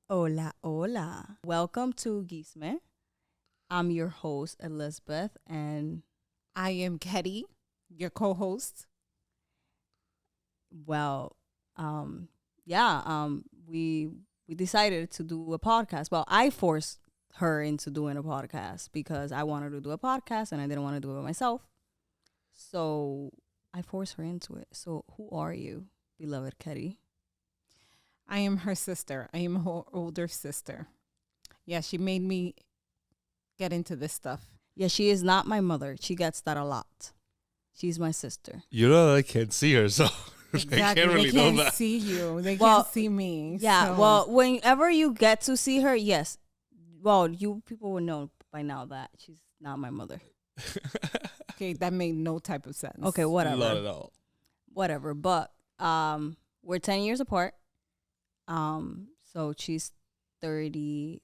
Hola, hola. Welcome to Ghisme. I'm your host, Elisbeth, and I am Ketty, your co-host. well, um, yeah, we decided to do a podcast. Well, I forced her into doing a podcast because I wanted to do a podcast and I didn't want to do it myself. So I forced her into it. So who are you, beloved Ketty? I am her sister. I am her older sister. Yeah, she made me get into this stuff. Yeah, she is not my mother. She gets that a lot. She's my sister. You know that I can't see her, so they Exactly. can't really they can't know that. see you. They Well, can't see me. Yeah, so- well, whenever you get to see her, yes. Well, you people would know by now that she's not my mother. okay, that made no type of sense. Okay, whatever. Not at all. Whatever. But we're 10 years apart. So she's 32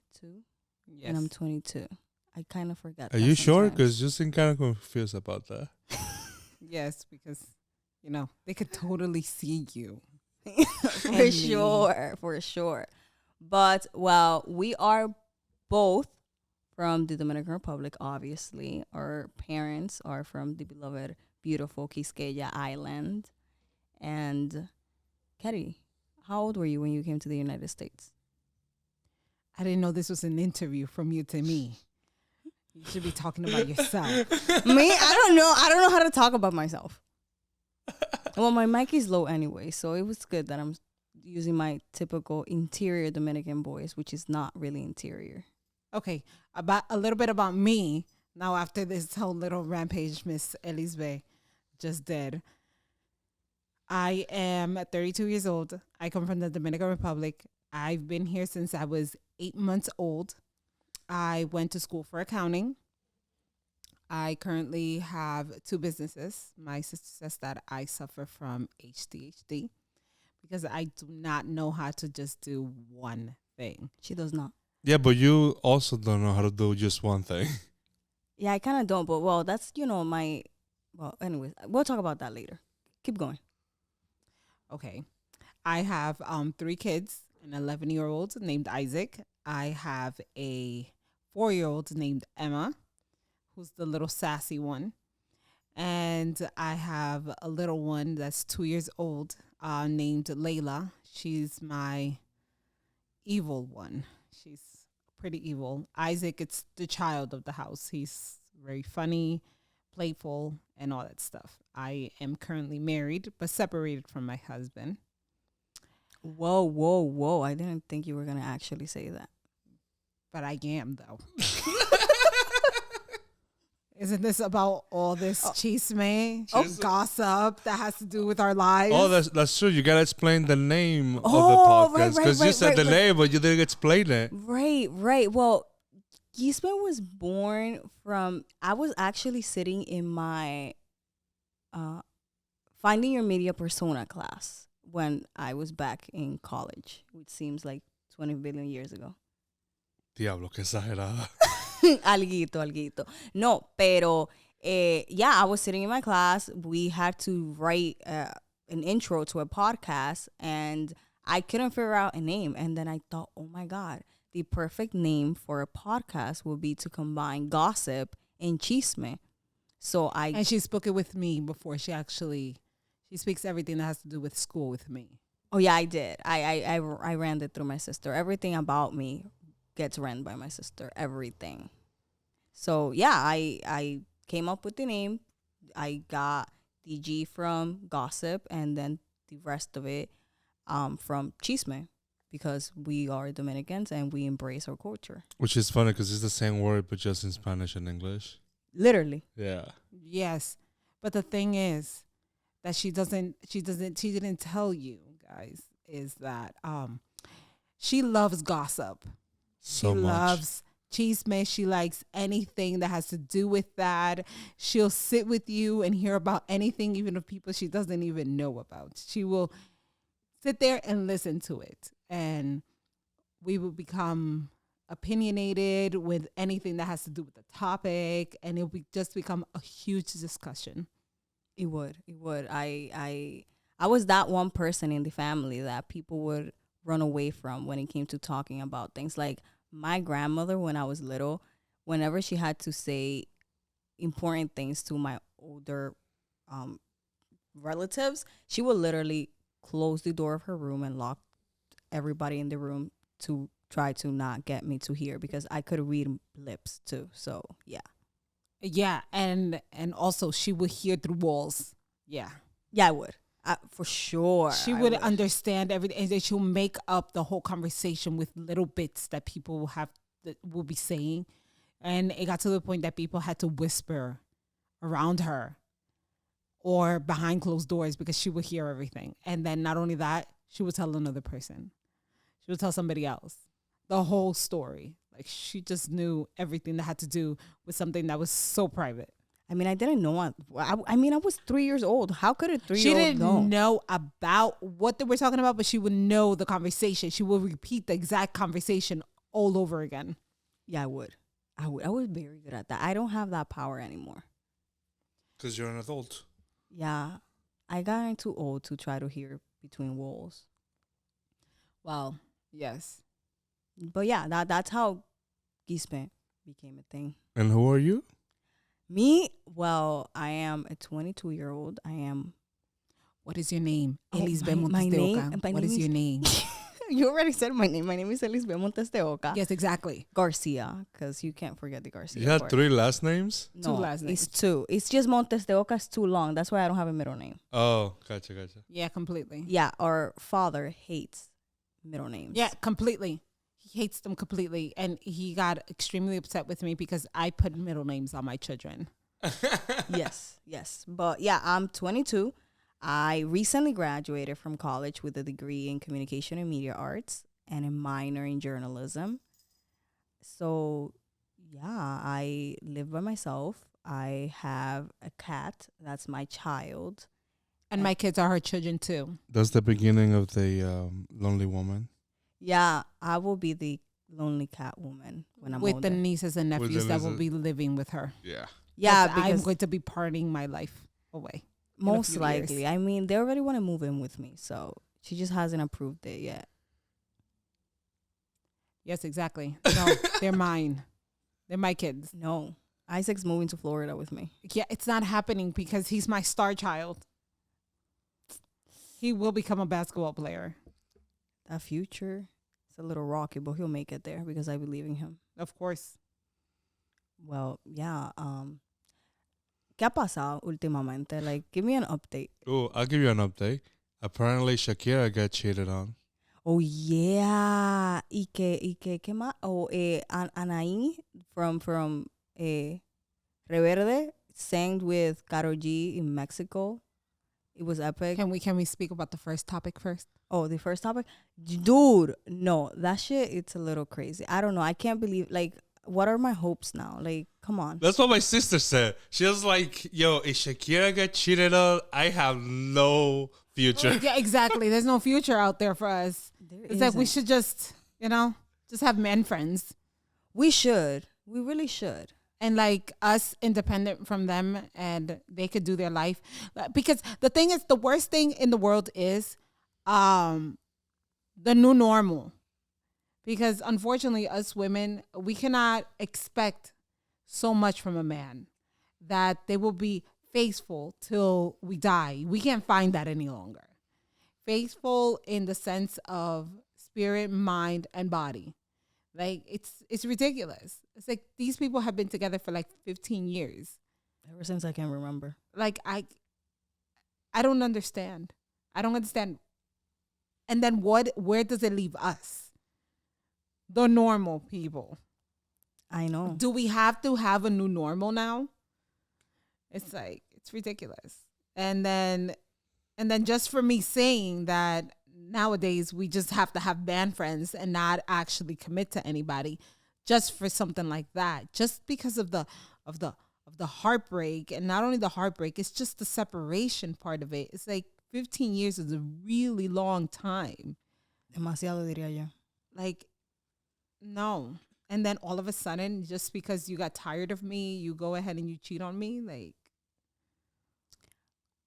Yes. and I'm 22. I kind of forget. Are that you sure? sometimes. Because you seem kind of confused about that. Yes, because they could totally see you. for me. sure, for sure. But well, we are both from the Dominican Republic. Obviously, our parents are from the beloved, beautiful Quisqueya Island. And Ketty, how old were you when you came to the United States? I didn't know this was an interview from you to me. You should be talking about yourself. Me, I don't know. I don't know how to talk about myself. Well, my mic is low anyway, so it was good that I'm using my typical interior Dominican voice, which is not really interior. Okay, about a little bit about me. Now, after this whole little rampage Miss Elisbeth just did, I am 32 years old. I come from the Dominican Republic. I've been here since I was 8 months old. I went to school for accounting. I currently have two businesses. My sister says that I suffer from HDHD because I do not know how to just do one thing. She does not. Yeah, but you also don't know how to do just one thing. Yeah, I kind of don't, but well, that's, my, well, anyways, we'll talk about that later. Keep going. Okay. I have three kids, an 11-year-old named Isaac. I have a 4-year-old named Emma, who's the little sassy one. And I have a little one that's 2 years old named Layla. She's my evil one. She's pretty evil. Isaac, it's the child of the house. He's very funny, playful, and all that stuff. I am currently married, but separated from my husband. Whoa, whoa, whoa. I didn't think you were going to actually say that. But I am, though. Isn't this about all this chisme, gossip that has to do with our lives? Oh, that's true. You gotta explain the name of the Oh, right, podcast because you right, said right, the right. name, but you didn't explain it. Right. Well, Ghisme was born from, I was actually sitting in my Finding Your Media Persona class when I was back in college, which seems like 20 billion years ago. Diablo, que exagerada. Alguito. No, pero, yeah, I was sitting in my class. We had to write an intro to a podcast, and I couldn't figure out a name. And then I thought, oh my God, the perfect name for a podcast would be to combine gossip and chisme. So And she spoke it with me before she speaks everything that has to do with school with me. oh yeah, I did. I ran it through my sister. Everything about me gets ran by my sister. Everything. So yeah, I came up with the name. I got the G from gossip, and then the rest of it from chisme, because we are Dominicans and we embrace our culture. Which is funny because it's the same word, but just in Spanish and English. Literally. Yeah. Yes. But the thing is that she didn't tell you guys is that she loves gossip. So She much. loves chisme. She likes anything that has to do with that. She'll sit with you and hear about anything, even of people she doesn't even know about. She will sit there and listen to it. And we will become opinionated with anything that has to do with the topic. And it will just become a huge discussion. It would. I was that one person in the family that people would run away from when it came to talking about things. Like my grandmother, when I was little, whenever she had to say important things to my older um, relatives, she would literally close the door of her room and lock everybody in the room to try to not get me to hear, because I could read lips too. So yeah. Yeah, and also she would hear through walls. Yeah. Yeah, I would. For sure. She I would understand everything, and then she'll make up the whole conversation with little bits that people will be saying. And it got to the point that people had to whisper around her or behind closed doors because she would hear everything. And then not only that, she would tell another person. She would tell somebody else the whole story. Like she just knew everything that had to do with something that was so private. I mean, I didn't know. I mean, I was 3 years old. How could a 3-year-old She didn't know? know about what they were talking about, but she would know the conversation. She would repeat the exact conversation all over again. Yeah, I would. I was very good at that. I don't have that power anymore. Because you're an adult. Yeah, I got too old to try to hear between walls. Well, yes. But yeah, that's how Ghisme became a thing. And who are you? Me? Well, I am a 22-year-old. I am. What is your name? Oh, Elisbeth my name- Montes de Oca. my What name is your is- name? You already said my name. My name is Elisbeth Montes de Oca. Yes, exactly. Garcia, because you can't forget the Garcia. You had part. 3 last names? No, Two last names. It's 2. It's just Montes de Oca is too long. That's why I don't have a middle name. Oh, gotcha. Yeah, completely. Yeah, our father hates middle names. Yeah, completely. He hates them completely. And he got extremely upset with me because I put middle names on my children. Yes. But yeah, I'm 22. I recently graduated from college with a degree in communication and media arts and a minor in journalism. So yeah, I live by myself. I have a cat. That's my child. And my kids are her children too. That's the beginning of the Lonely Woman. Yeah, I will be the lonely cat woman when I'm With older. the nieces and With the nephews that will nieces. be living with her. Yeah. Yeah, Because I'm because going to be parting my life away. in a most few likely. years. I mean, they already want to move in with me, so she just hasn't approved it yet. Yes, exactly. No, they're mine. They're my kids. No, Isaac's moving to Florida with me. Yeah, it's not happening because he's my star child. He will become a basketball player. That future, it's a little rocky, but he'll make it there because I believe in him. Of course. Well, yeah. ¿Qué ha pasado últimamente? Like, give me an update. Oh, I'll give you an update. Apparently, Shakira got cheated on. Oh yeah, ¿qué más? Oh, Anaí from Reverde sang with Karol G in Mexico. It was epic. Can we speak about the first topic first? Oh, the first topic, dude. No, that shit. It's a little crazy. I don't know. I can't believe. Like, what are my hopes now? Like, come on. That's what my sister said. She was like, yo, if Shakira got cheated on, I have no future. Yeah, exactly. There's no future out there for us. It's like we should just, just have men friends. We should. We really should. And like us independent from them and they could do their life. Because the thing is, the worst thing in the world is the new normal. Because unfortunately, us women, we cannot expect so much from a man that they will be faithful till we die. We can't find that any longer. Faithful in the sense of spirit, mind, and body. Like, it's ridiculous. It's like these people have been together for like 15 years. Ever since I can remember. Like, I don't understand. I don't understand. And then where does it leave us? The normal people. I know. Do we have to have a new normal now? It's like, it's ridiculous. And then just for me saying that nowadays we just have to have band friends and not actually commit to anybody just for something like that, just because of the heartbreak. And not only the heartbreak, it's just the separation part of it. It's like 15 years is a really long time. Demasiado, diría yo. Like, no. And then all of a sudden, just because you got tired of me, you go ahead and you cheat on me. Like,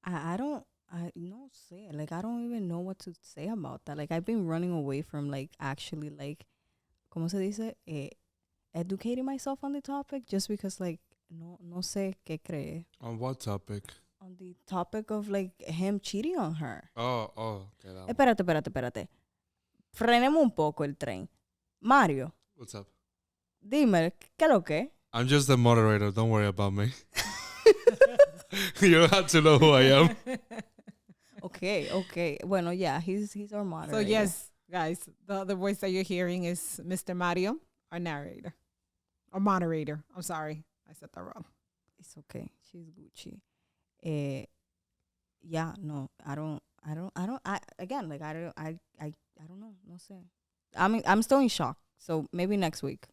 I don't I no say like I don't even know what to say about that. Like I've been running away from like actually like como se dice educating myself on the topic just because like no sé qué cree On what topic? on the topic of like him cheating on her. Oh, okay. That one. Espérate. Frenemos un poco el tren. Mario, What's up? dime, ¿qué lo que? I'm just the moderator. Don't worry about me. You don't have to know who I am. Okay. Bueno, yeah, he's our moderator. So yes, guys, the voice that you're hearing is Mr. Mario, our narrator. Or moderator. I'm sorry. I said that wrong. It's okay. She's Gucci. Yeah, no, I don't know. No sé. I'm still in shock. So maybe next week.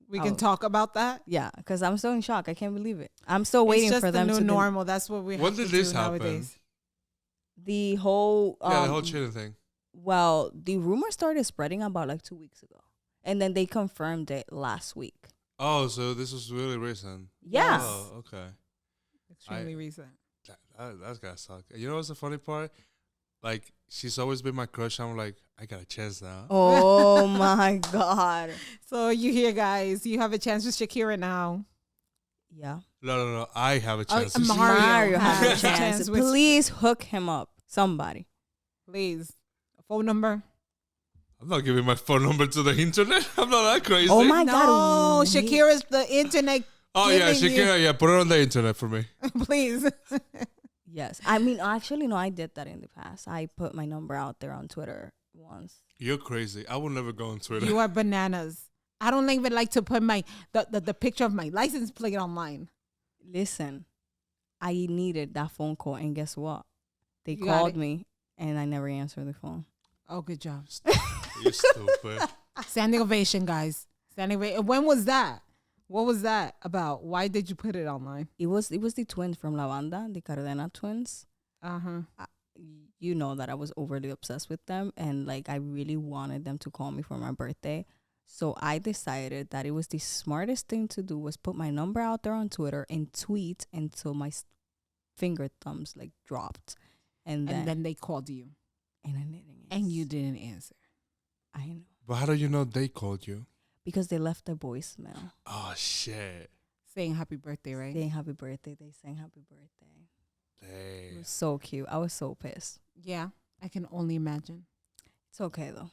We can talk about that. Yeah, because I'm still in shock. I can't believe it. I'm still waiting for them to. It's to just the new normal. That's what we. When have did to this do happen? Nowadays. The whole The whole cheating thing. Well, the rumor started spreading about like 2 weeks ago, and then they confirmed it last week. Oh, so this was really recent. Yes. Oh, okay. Extremely recent. That's gotta suck. You know what's the funny part? Like, she's always been my crush. I'm like, I got a chance now. Oh my God. So you hear, guys, you have a chance with Shakira now. Yeah. No. I have a chance. Mario has a chance. with- Please hook him up. Somebody. Please. A phone number. I'm not giving my phone number to the internet. I'm not that crazy. Oh my No, God. Shakira's the internet. Oh, yeah, giving you- Shakira. Yeah, put it on the internet for me. Please. Yes. I mean, actually, no, I did that in the past. I put my number out there on Twitter once. You're crazy. I will never go on Twitter. You are bananas. I don't even like to put the picture of my license plate online. Listen, I needed that phone call, and guess what? They You got called it. me, and I never answered the phone. Oh, good job. You're stupid. Standing ovation, guys. Standing ovation. When was that? What was that about? Why did you put it online? It was the twins from La Banda, the Cardena twins. Uh-huh. You know that I was overly obsessed with them, and like I really wanted them to call me for my birthday. So I decided that it was the smartest thing to do was put my number out there on Twitter and tweet until my finger thumbs like dropped, and then they called you. and I didn't answer. And you didn't answer. I know But how do you know they called you? because they left a voicemail Oh, shit. Saying happy birthday, right? saying happy birthday. They sang happy birthday. It Damn. was so cute. I was so pissed. Yeah. I can only imagine. It's okay though.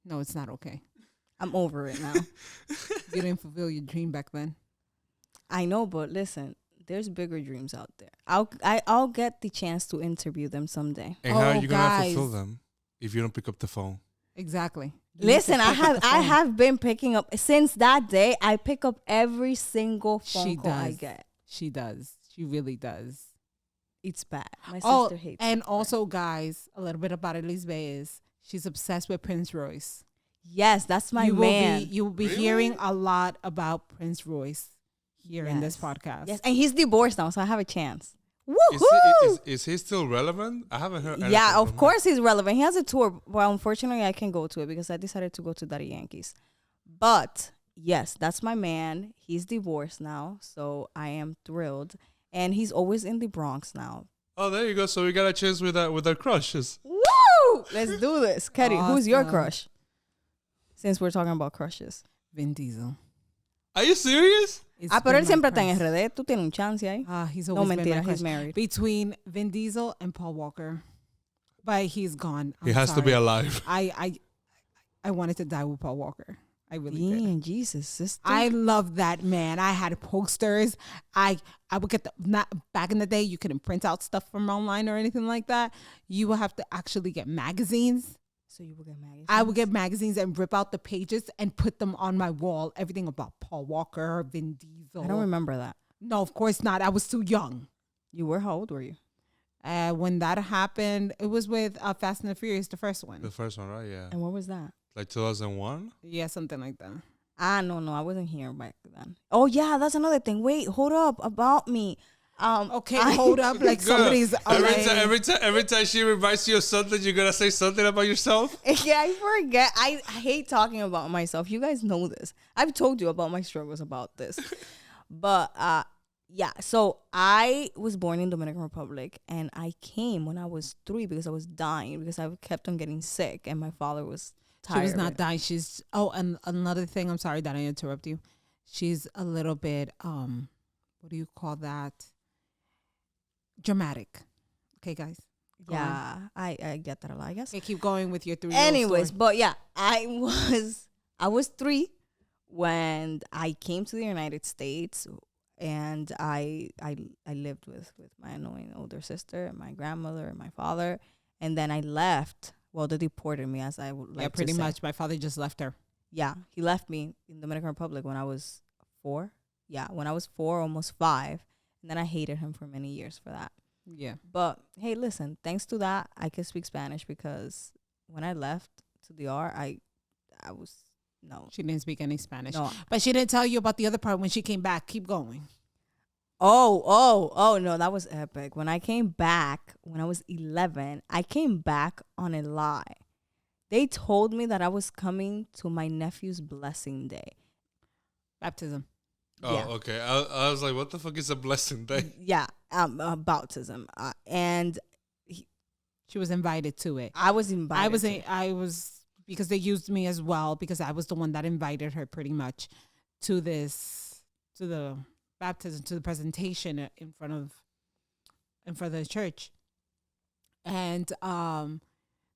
No, it's not okay. I'm over it now. You didn't fulfill your dream back then. I know, but listen, there's bigger dreams out there. I'll get the chance to interview them someday. And how are Oh, you going to guys. fulfill them if you don't pick up the phone? Exactly. Listen, I have been picking up since that day. I pick up every single phone call I get. She does. She really does. It's bad. My sister Oh, hates and it. also, guys, a little bit about Elisbeth is she's obsessed with Prince Royce. Yes, that's my man. You will be Really? hearing a lot about Prince Royce here in this Yes. podcast. Yes, and he's divorced now, so I have a chance. Is Woohoo! he, is he still relevant? I haven't heard anything Yeah, from of him. course he's relevant. He has a tour, but unfortunately I can't go to it because I decided to go to Daddy Yankees. But yes, that's my man. He's divorced now, so I am thrilled. And he's always in the Bronx now. Oh, there you go. So we got a chance with our crushes. Woo! Let's do this. Ketty, who's your Awesome. crush? Since we're talking about crushes. Vin Diesel. Are you serious? It's Pero been él my siempre está en crush. RD. Tú tienes un chance ahí. He's No, always been my mentira, crush. he's married. Between Vin Diesel and Paul Walker. But he's gone. He I'm has to be sorry. alive. I wanted to die with Paul Walker. I really did. Damn, Jesus, sister. I love that man. I had posters. I would get not back in the day. You couldn't print out stuff from online or anything like that. You would have to actually get magazines. So you will get magazines? I would get magazines and rip out the pages and put them on my wall. Everything about Paul Walker, Vin Diesel. I don't remember that. No, of course not. I was too young. You were? How old were you? When that happened, it was with Fast and the Furious, the first one. The first one, right? Yeah. And what was that? Like 2001? Yeah, something like that. No, I wasn't here back then. Oh yeah, that's another thing. Wait, hold up about me. Okay, hold up. Like somebody's Every time she reminds you of something, you're gonna say something about yourself. Yeah, I forget. I hate talking about myself. You guys know this. I've told you about my struggles about this. But yeah, so I was born in Dominican Republic, and I came when I was 3 because I was dying because I kept on getting sick, and my father was She tired. was of not it. dying. She's and another thing. I'm sorry that I interrupt you. She's a little bit what do you call that? Dramatic. Okay, guys. Go on. Yeah, I get that a lot, I guess. Okay, keep going with your 3-year-old Anyways, story. but yeah, I was 3 when I came to the United States, and I lived with my annoying older sister and my grandmother and my father, and then I left. Well, they deported me, as I would like Yeah, pretty to say. much. My father just left her. Yeah, he left me in Dominican Republic when I was 4. Yeah, when I was 4, almost 5, and then I hated him for many years for that. Yeah. But hey, listen, thanks to that, I can speak Spanish because when I left to the R, I was no. She didn't speak any Spanish. No. But she didn't tell you about the other part when she came back. Keep going. Oh, no, that was epic. When I came back, when I was 11, I came back on a lie. They told me that I was coming to my nephew's blessing day. Baptism. Oh, Yeah. okay. I was like, what the fuck is a blessing day? Yeah, baptism. And She was invited to it. I was invited. I was because they used me as well because I was the one that invited her pretty much to the baptism, to the presentation in front of the church. And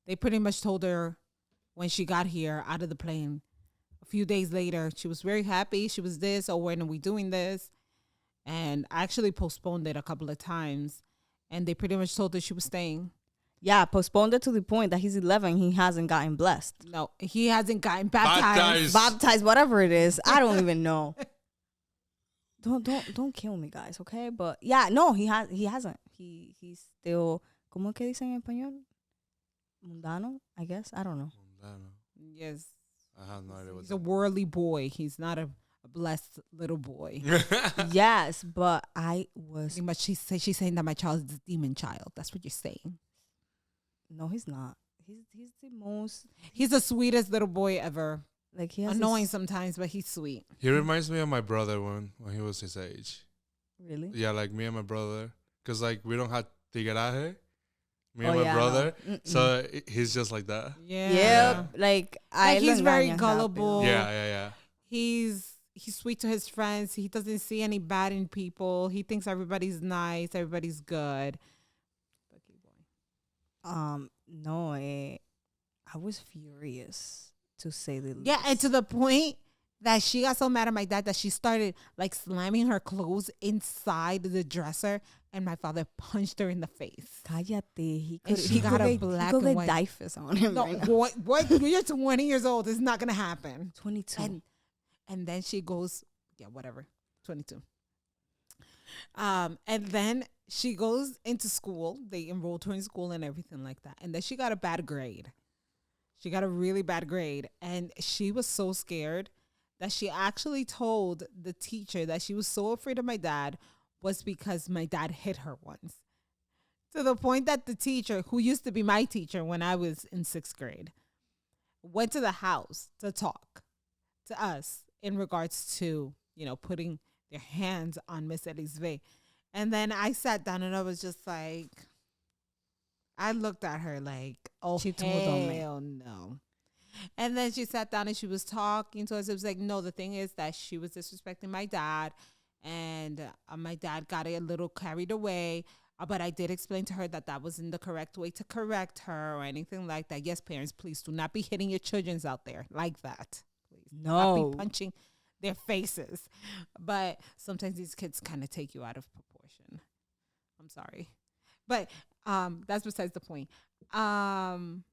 they pretty much told her when she got here out of the plane a few days later, she was very happy. She was this, oh, when are we doing this? And I actually postponed it a couple of times, and they pretty much told her she was staying. Yeah, postponed it to the point that he's 11. He hasn't gotten blessed, No, he hasn't gotten baptized. baptized, whatever it is. I don't even know. Don't kill me, guys. Okay, but yeah, no, he hasn't. He's still. ¿Cómo que dicen en español? Mundano, I guess. I don't know. Yes. I have no idea what He's a worldly boy. He's not a blessed little boy. Yes, but I was. Pretty much she's saying that my child is a demon child. That's what you're saying. No, he's not. He's the most He's the sweetest little boy ever. like he has Annoying this, sometimes, but he's sweet. He reminds me of my brother when he was his age. really. Yeah, like me and my brother. Because, like, we don't have tigueraje. Me Oh, and my yeah, brother. no. So he's just like that. Yeah. Yep. Like I. he's very engañas gullible. rápido. Yeah. He's sweet to his friends. He doesn't see any bad in people. He thinks everybody's nice. Everybody's good. But keep going. No, I was furious to say the least. Yeah, and to the point that she got so mad at my dad that she started like slamming her clothes inside the dresser, and my father punched her in the face. Cállate. He And could. she got a black and get white- diapers on him. No, right now. what? You're 20 years old. It's not gonna happen. 22. And then she goes, yeah, whatever, 22. And then she goes into school. They enrolled her in school and everything like that. And then she got a bad grade. She got a really bad grade. And she was so scared that she actually told the teacher that she was so afraid of my dad was because my dad hit her once. To the point that the teacher, who used to be my teacher when I was in 6th grade, went to the house to talk to us in regards to, putting their hands on Miss Elisbeth. And then I sat down and I was just like, I looked at her like, oh, She told on me. hell no. And then she sat down and she was talking to us. It was like, no, the thing is that she was disrespecting my dad. And my dad got a little carried away. But I did explain to her that that wasn't the correct way to correct her or anything like that. Yes, parents, please do not be hitting your children out there like that. Please do not No. be punching their faces. But sometimes these kids kind of take you out of proportion. I'm sorry. But that's besides the point. And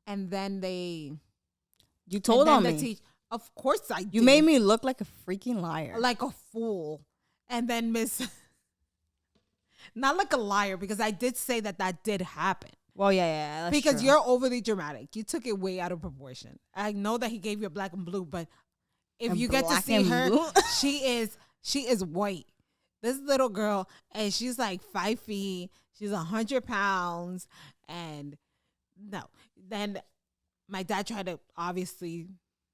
then You told on the me. of course I did. You made me look like a freaking liar. Like a fool. And then not like a liar, because I did say that did happen. Well, yeah, that's Because true. you're overly dramatic. You took it way out of proportion. I know that he gave you a black and blue, but if And you get to black see and her, blue? she is white. This little girl, and she's like 5 feet. She's 100 pounds. And no. Then my dad tried to obviously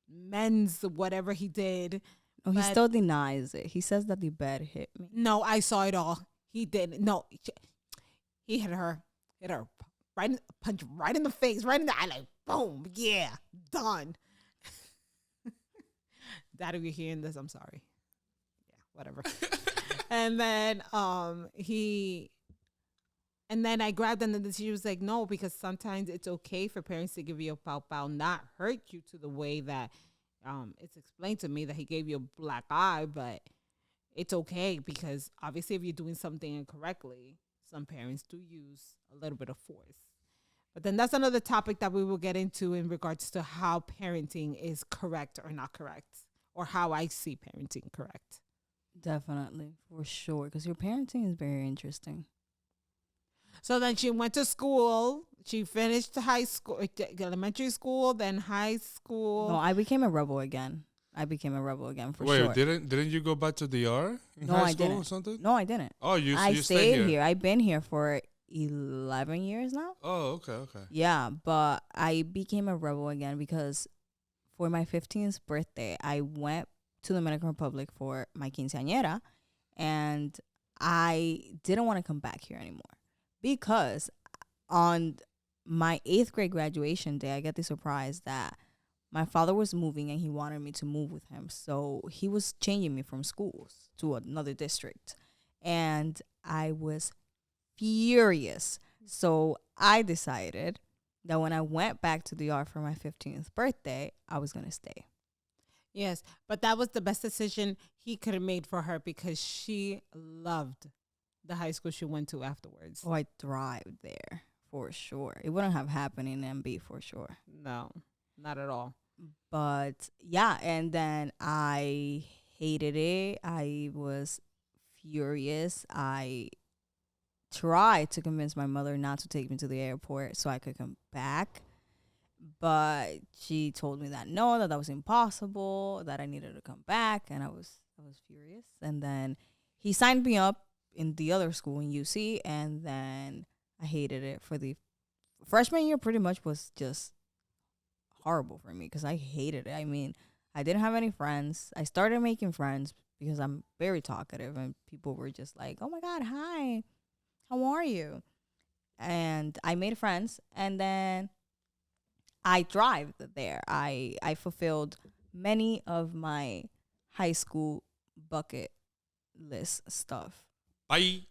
mends whatever he did. Oh, he But- still denies it. He says that the bed hit me. No, I saw it all. He did. No, he hit her right, punch right in the face, right in the eye, like boom. Yeah, done. Dad, if you're hearing this, I'm sorry. Yeah, whatever. And then and then I grabbed them, and then she was like, no, because sometimes it's okay for parents to give you a pow pow, not hurt you to the way that it's explained to me that he gave you a black eye, but it's okay because obviously if you're doing something incorrectly, some parents do use a little bit of force. But then that's another topic that we will get into in regards to how parenting is correct or not correct, or how I see parenting correct. Definitely, for sure. Because your parenting is very interesting. So then she went to school. She finished high school, elementary school, then high school. No, I became a rebel again. For Wait, sure. didn't you go back to DR in No, high I school didn't. or something? No, I didn't. Oh, I you stayed here. I've been here for 11 years now. Oh, okay. Yeah, but I became a rebel again because for my 15th birthday, I went to the Dominican Republic for my quinceañera, and I didn't want to come back here anymore because on my 8th grade graduation day, I got the surprise that my father was moving and he wanted me to move with him. So he was changing me from schools to another district, and I was furious. So I decided that when I went back to the art for my 15th birthday, I was going to stay. Yes, but that was the best decision he could have made for her because she loved the high school she went to afterwards. Oh, I thrived there for sure. It wouldn't have happened in MB for sure. No, not at all. But yeah, and then I hated it. I was furious. I tried to convince my mother not to take me to the airport so I could come back. But she told me that no, that was impossible, that I needed to come back, and I was furious. And then he signed me up in the other school in UC, and then I hated it for the freshman year. Pretty much was just horrible for me because I hated it. I mean, I didn't have any friends. I started making friends because I'm very talkative, and people were just like, "Oh my God, hi, how are you?" And I made friends, and then I thrived there. I fulfilled many of my high school bucket list stuff. I